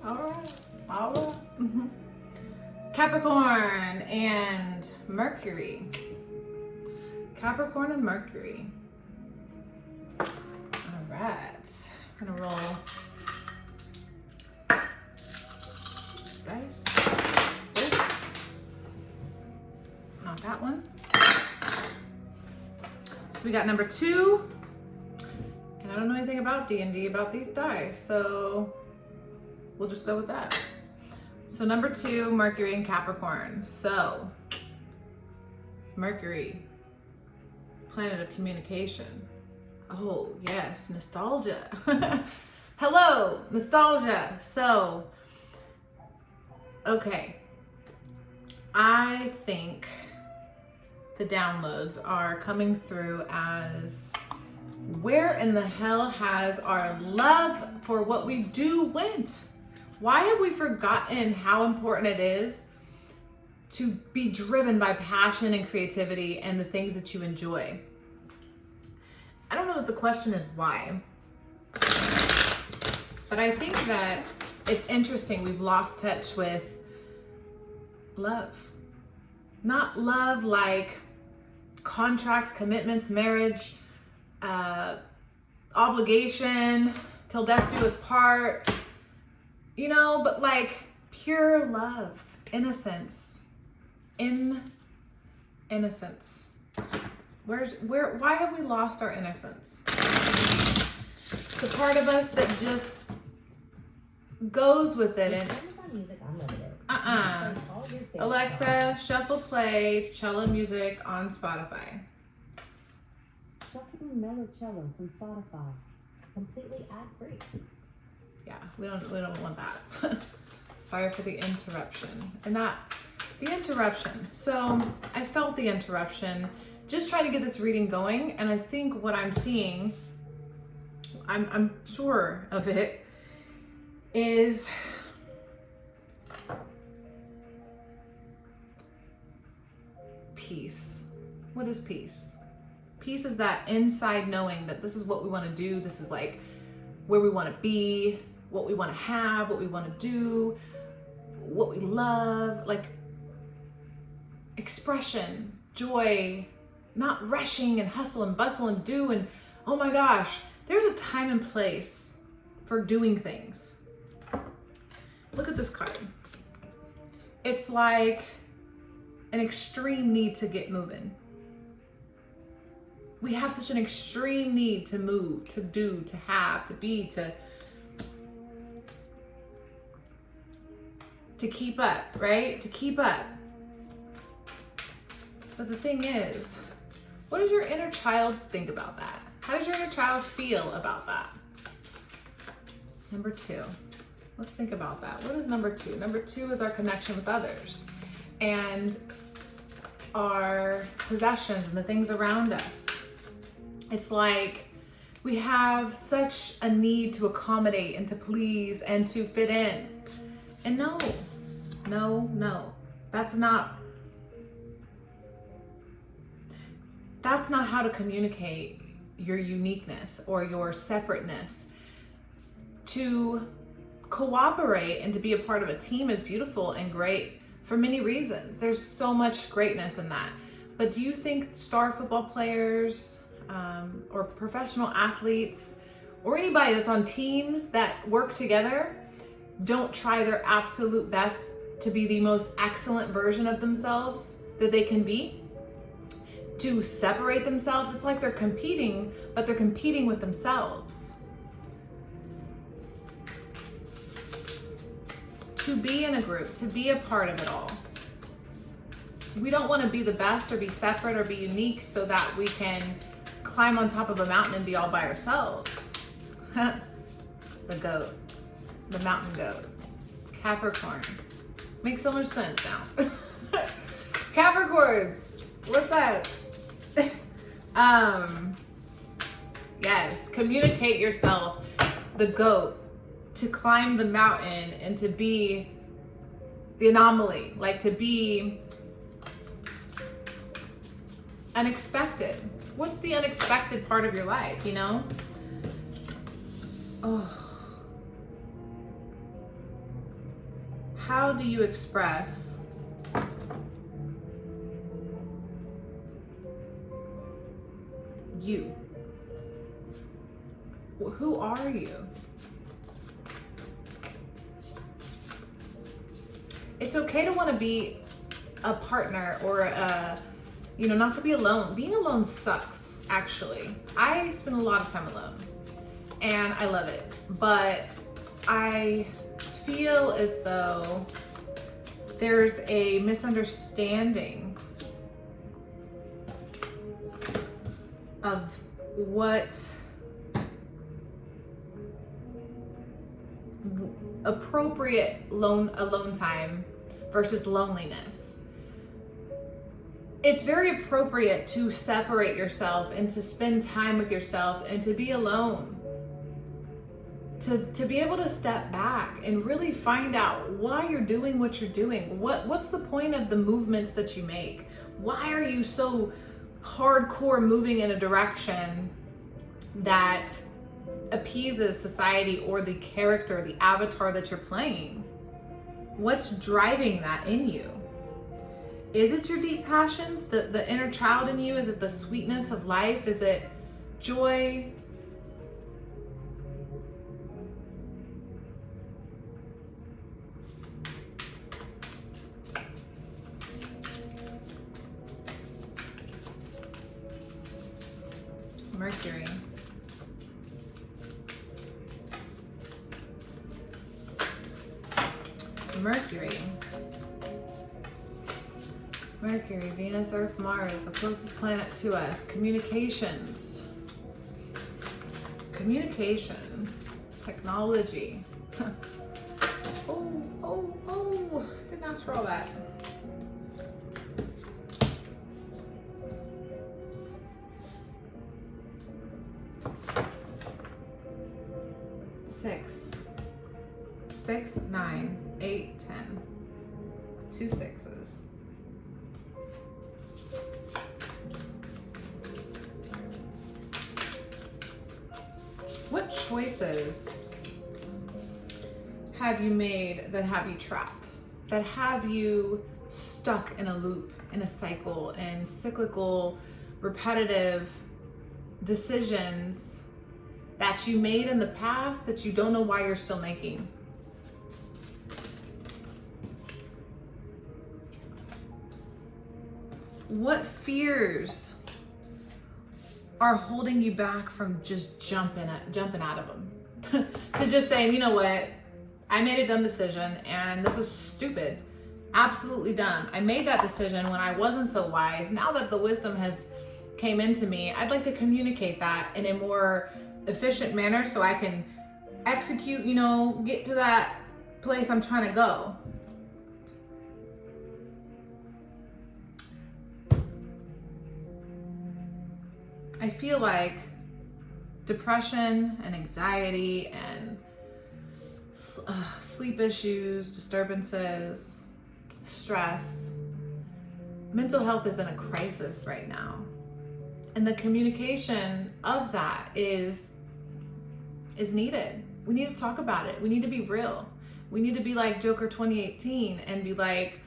All right. Mm-hmm. Capricorn and Mercury. Capricorn and Mercury. All right. I'm gonna roll dice. Not that one. So we got number 2. And I don't know anything about D&D about these dice, so we'll just go with that. So number 2, Mercury and Capricorn. So Mercury, planet of communication. Oh yes, nostalgia. Hello, nostalgia. So, okay. I think the downloads are coming through as, where in the hell has our love for what we do went? Why have we forgotten how important it is to be driven by passion and creativity and the things that you enjoy? I don't know if the question is why, but I think that it's interesting we've lost touch with love. Not love like contracts, commitments, marriage, obligation, till death do us part, you know, but like pure love, innocence, innocence. Why have we lost our innocence? The part of us that just goes with it and Alexa, shuffle play cello music on Spotify. Shuffle mellow cello from Spotify, completely ad-free. Yeah, we don't want that. Sorry for the interruption. And the interruption. So I felt the interruption, just trying to get this reading going, and I think what I'm seeing, I'm sure of it, is peace. What is peace? Peace is that inside knowing that this is what we want to do. This is like where we want to be, what we want to have, what we want to do, what we love, like expression, joy, not rushing and hustle and bustle and do and oh my gosh, there's a time and place for doing things. Look at this card. It's like an extreme need to get moving. We have such an extreme need to move, to do, to have, to be, to keep up, right? To keep up. But the thing is, what does your inner child think about that? How does your inner child feel about that? Number 2. Let's think about that. What is number 2? Number 2 is our connection with others and our possessions and the things around us. It's like we have such a need to accommodate and to please and to fit in. And no, that's not how to communicate your uniqueness or your separateness. To cooperate and to be a part of a team is beautiful and great for many reasons. There's so much greatness in that. But do you think star football players or professional athletes or anybody that's on teams that work together don't try their absolute best to be the most excellent version of themselves that they can be? To separate themselves, it's like they're competing, but they're competing with themselves. To be in a group, to be a part of it all. We don't want to be the best or be separate or be unique so that we can climb on top of a mountain and be all by ourselves. The goat, the mountain goat, Capricorn. Makes so much sense now. Capricorns, what's up? Yes, communicate yourself, the goat, to climb the mountain and to be the anomaly, like to be unexpected. What's the unexpected part of your life, you know? Oh. how do you express you? Who are you? It's okay to want to be a partner or not to be alone. Being alone sucks, actually. I spend a lot of time alone and I love it, but I feel as though there's a misunderstanding of what appropriate alone time versus loneliness. It's very appropriate to separate yourself and to spend time with yourself and to be alone. To be able to step back and really find out why you're doing what you're doing. What's the point of the movements that you make? Why are you so hardcore moving in a direction that appeases society or the character, the avatar that you're playing? What's driving that in you? Is it your deep passions, the inner child in you? Is it the sweetness of life? Is it joy? Mercury. Mercury, Venus, Earth, Mars, the closest planet to us. Communications. Communication. Technology. Oh. Didn't ask for all that. Six, 9, 8, 10. 2 6s. What choices have you made that have you trapped? That have you stuck in a loop, in a cycle, in cyclical, repetitive decisions that you made in the past that you don't know why you're still making? What fears are holding you back from just jumping out of them? To just saying, you know what? I made a dumb decision and this is stupid. Absolutely dumb. I made that decision when I wasn't so wise. Now that the wisdom has came into me, I'd like to communicate that in a more efficient manner so I can execute, get to that place I'm trying to go. I feel like depression and anxiety and sleep issues, disturbances, stress, mental health is in a crisis right now. And the communication of that is needed. We need to talk about it. We need to be real. We need to be like Joker 2018 and be like,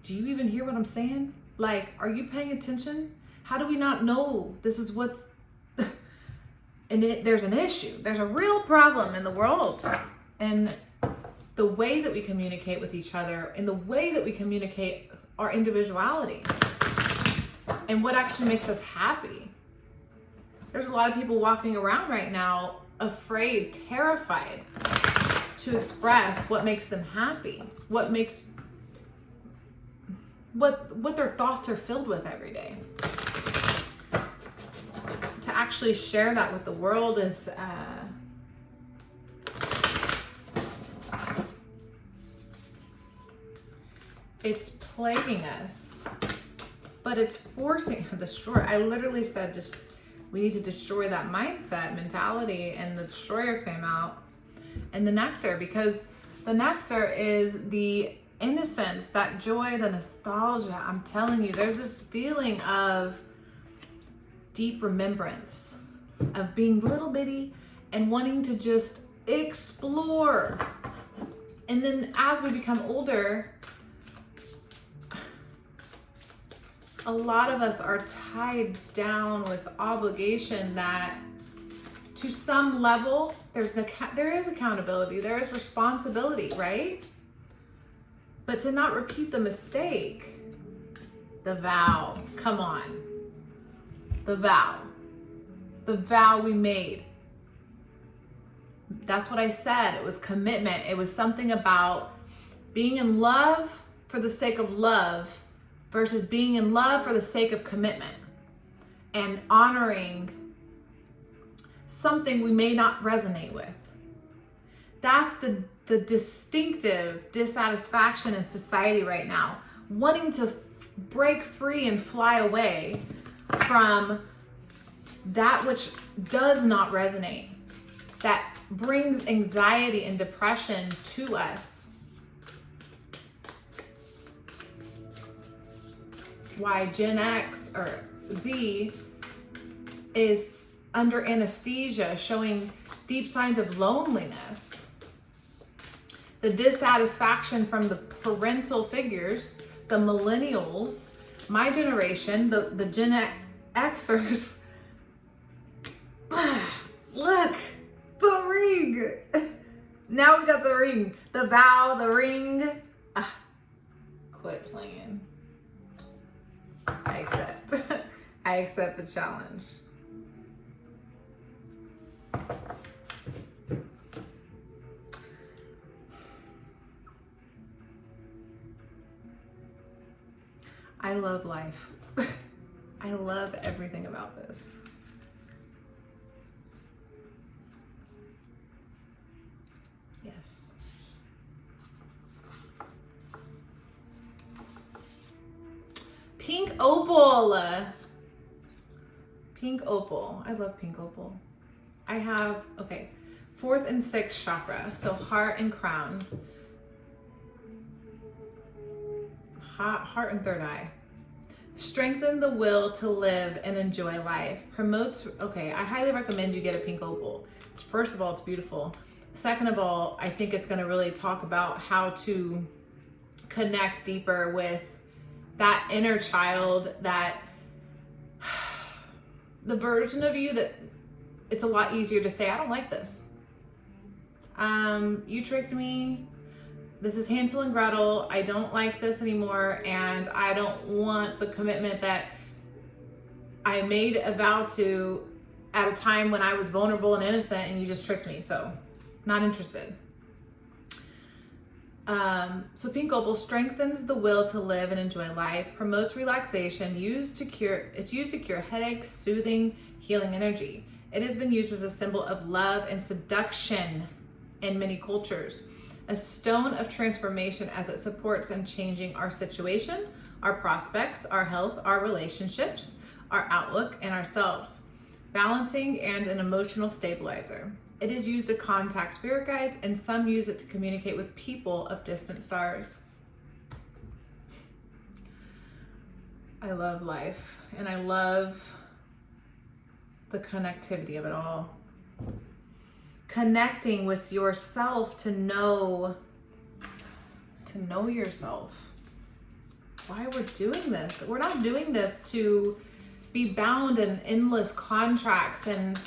do you even hear what I'm saying? Like, are you paying attention? How do we not know this is what's, and there's an issue. There's a real problem in the world. And the way that we communicate with each other and the way that we communicate our individuality and what actually makes us happy. There's a lot of people walking around right now afraid, terrified to express what makes them happy, what their thoughts are filled with every day. To actually share that with the world is it's plaguing us, but it's forcing a destroy. I literally said just we need to destroy that mindset, mentality, and the destroyer came out, and the nectar, because the nectar is the innocence, that joy, the nostalgia. I'm telling you, there's this feeling of deep remembrance of being little bitty and wanting to just explore And then as we become older, a lot of us are tied down with obligation that to some level, there is accountability, there is responsibility, right? But to not repeat the mistake, the vow, come on. The vow we made. That's what I said. It was commitment. It was something about being in love for the sake of love versus being in love for the sake of commitment and honoring something we may not resonate with. That's the distinctive dissatisfaction in society right now, wanting to break free and fly away from that which does not resonate, that brings anxiety and depression to us. Why Gen X or Z is under anesthesia, showing deep signs of loneliness. The dissatisfaction from the parental figures, the millennials, my generation, the Gen Xers. Look, the ring. Now we got the ring, the vow, the ring. Quit playing. I accept. I accept the challenge. I love life. I love everything about this. Yes. Pink opal. Pink opal. I love pink opal. I have, okay, 4th and 6th chakra. So heart and crown. Heart and third eye. Strengthen the will to live and enjoy life. Promotes, okay, I highly recommend you get a pink opal. First of all, it's beautiful. Second of all, I think it's going to really talk about how to connect deeper with that inner child, that the version of you that it's a lot easier to say, I don't like this. You tricked me. This is Hansel and Gretel. I don't like this anymore, and I don't want the commitment that I made a vow to at a time when I was vulnerable and innocent, and you just tricked me. So, not interested. So pink opal strengthens the will to live and enjoy life, promotes relaxation, it's used to cure headaches, soothing, healing energy. It has been used as a symbol of love and seduction in many cultures. A stone of transformation as it supports in changing our situation, our prospects, our health, our relationships, our outlook, and ourselves. Balancing and an emotional stabilizer. It is used to contact spirit guides, and some use it to communicate with people of distant stars. I love life, and I love the connectivity of it all. Connecting with yourself to know yourself. Why we're doing this. We're not doing this to be bound in endless contracts and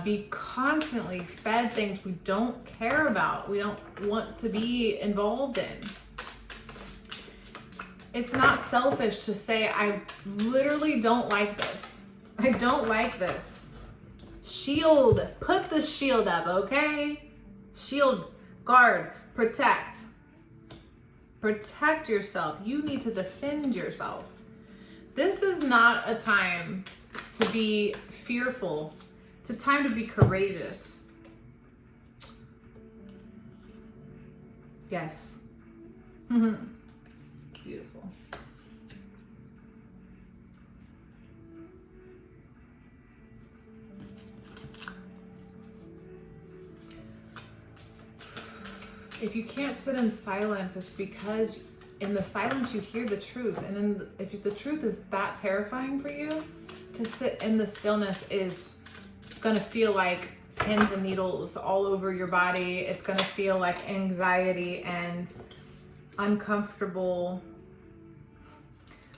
be constantly fed things we don't care about, we don't want to be involved in. It's not selfish to say, I literally don't like this. I don't like this. Shield, put the shield up, okay? Shield, guard, protect. Protect yourself. You need to defend yourself. This is not a time to be fearful. It's a time to be courageous. Yes. Beautiful. If you can't sit in silence, it's because in the silence you hear the truth. And if the truth is that terrifying for you, to sit in the stillness is gonna feel like pins and needles all over your body. It's going to feel like anxiety and uncomfortable.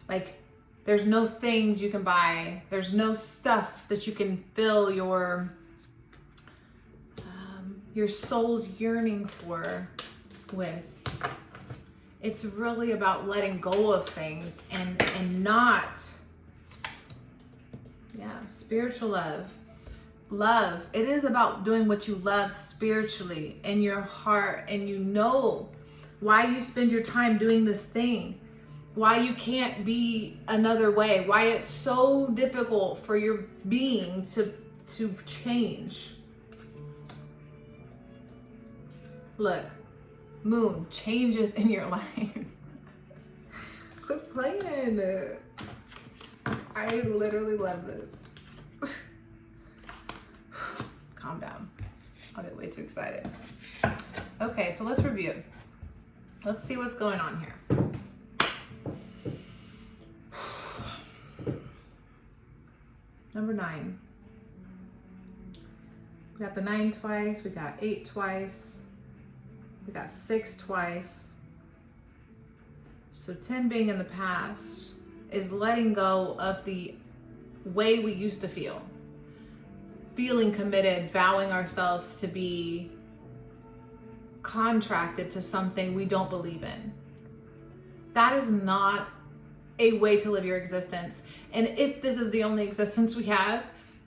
Like there's no things you can buy. There's no stuff that you can fill your soul's yearning for with. It's really about letting go of things and not, spiritual love. Love, it is about doing what you love spiritually in your heart, and you know why you spend your time doing this thing, why you can't be another way, why it's so difficult for your being to change. Look, moon, changes in your life. Quit playing. I literally love this. Calm down. I'll get way too excited. Okay, so let's review. Let's see what's going on here. Number 9. We got the 9 twice. We got 8 twice. We got 6 twice. So 10 being in the past is letting go of the way we used to feel. Feeling committed, vowing ourselves to be contracted to something we don't believe in. That is not a way to live your existence. And if this is the only existence we have,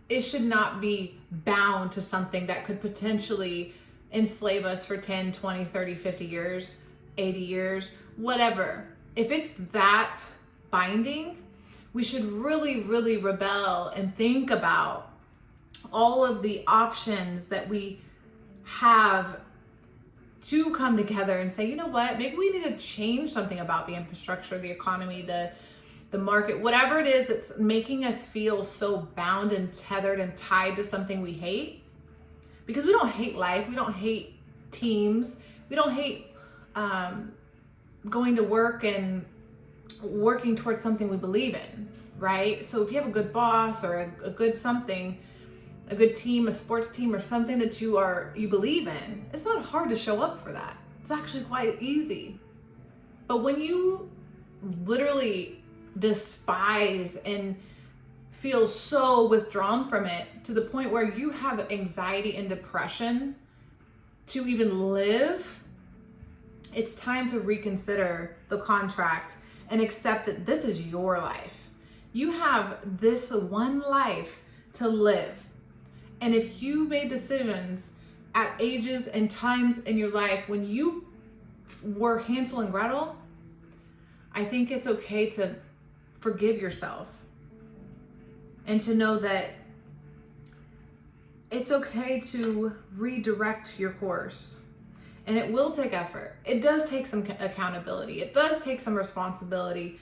it should not be bound to something that could potentially enslave us for 10, 20, 30, 50 years, 80 years, whatever. If it's that binding, we should really, really rebel and think about all of the options that we have to come together and say, you know what, maybe we need to change something about the infrastructure, the economy, the market, whatever it is that's making us feel so bound and tethered and tied to something we hate. Because we don't hate life, we don't hate teams, we don't hate going to work and working towards something we believe in, right? So if you have a good boss or a good something, a good team, a sports team or something that you believe in, it's not hard to show up for that. It's actually quite easy. But when you literally despise and feel so withdrawn from it to the point where you have anxiety and depression to even live, it's time to reconsider the contract and accept that this is your life. You have this one life to live. And if you made decisions at ages and times in your life when you were Hansel and Gretel, I think it's okay to forgive yourself and to know that it's okay to redirect your course. And it will take effort. It does take some accountability. It does take some responsibility.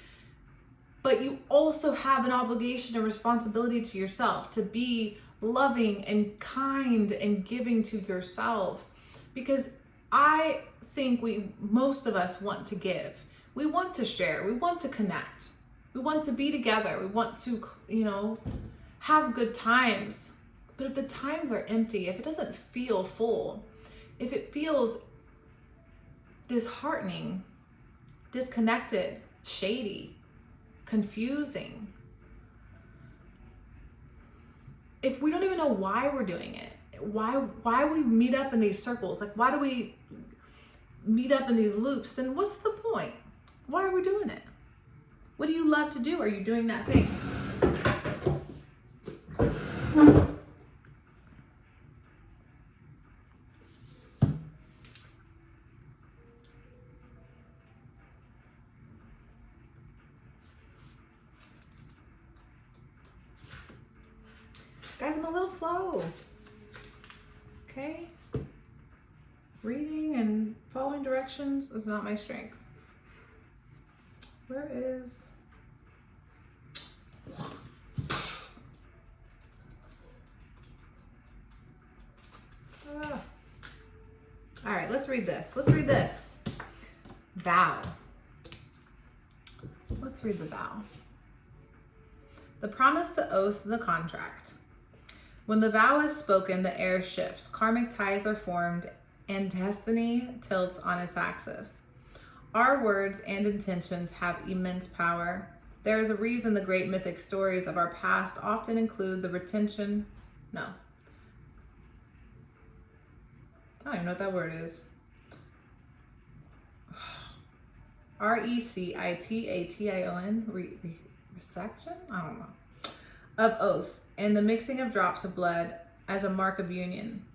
But you also have an obligation and responsibility to yourself to be loving and kind and giving to yourself. Because I think most of us want to give. We want to share. We want to connect. We want to be together. We want to, have good times. But if the times are empty, if it doesn't feel full, if it feels disheartening, disconnected, shady, confusing, if we don't even know why we're doing it, why we meet up in these circles, like why do we meet up in these loops, then what's the point? Why are we doing it? What do you love to do? Are you doing that thing? Guys, I'm a little slow. Okay? Reading and following directions is not my strength. Where is... All right, let's read this. Let's read this. Vow. Let's read the vow. The promise, the oath, the contract. When the vow is spoken, the air shifts, karmic ties are formed, and destiny tilts on its axis. Our words and intentions have immense power. There is a reason the great mythic stories of our past often include the retention. No. I don't even know what that word is. Recitation? Resection? I don't know. Of oaths and the mixing of drops of blood as a mark of union.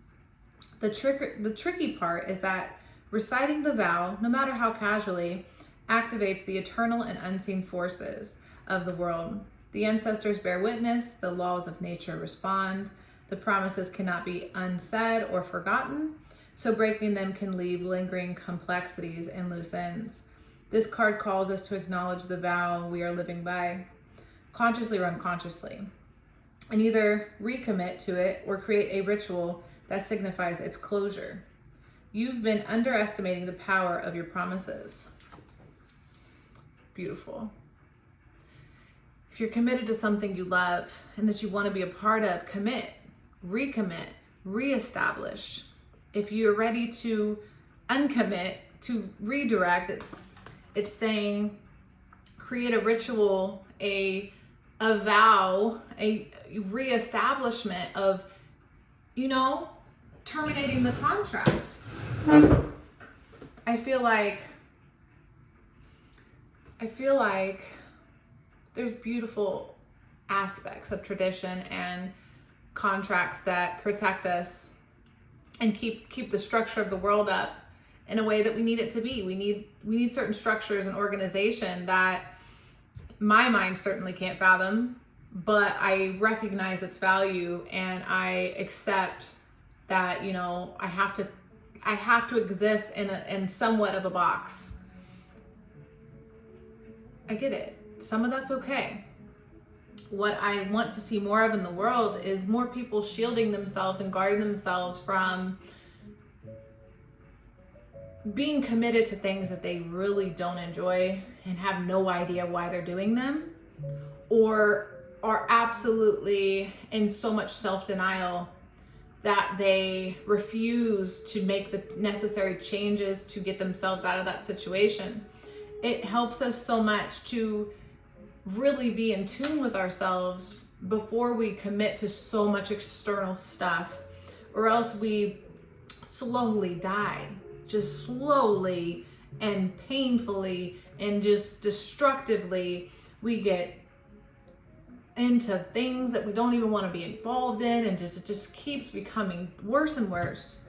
The tricky part is that reciting the vow, no matter how casually, activates the eternal and unseen forces of the world. The ancestors bear witness, the laws of nature respond, the promises cannot be unsaid or forgotten, so breaking them can leave lingering complexities and loose ends. This card calls us to acknowledge the vow we are living by, consciously or unconsciously, and either recommit to it or create a ritual that signifies its closure. You've been underestimating the power of your promises. Beautiful. If you're committed to something you love and that you want to be a part of, commit, recommit, reestablish. If you're ready to uncommit, to redirect, it's saying create a ritual, a vow, a reestablishment of, terminating the contract. I feel like there's beautiful aspects of tradition and contracts that protect us and keep the structure of the world up in a way that we need it to be. We need certain structures and organization that my mind certainly can't fathom, but I recognize its value and I accept that, I have to exist in somewhat of a box. I get it. Some of that's okay. What I want to see more of in the world is more people shielding themselves and guarding themselves from being committed to things that they really don't enjoy and have no idea why they're doing them, or are absolutely in so much self-denial that they refuse to make the necessary changes to get themselves out of that situation. It helps us so much to really be in tune with ourselves before we commit to so much external stuff, or else we slowly die, just slowly and painfully and just destructively. We get into things that we don't even want to be involved in, and it just keeps becoming worse and worse.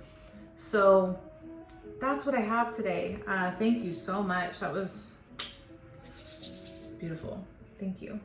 So that's what I have today. Thank you so much. That was beautiful. Thank you.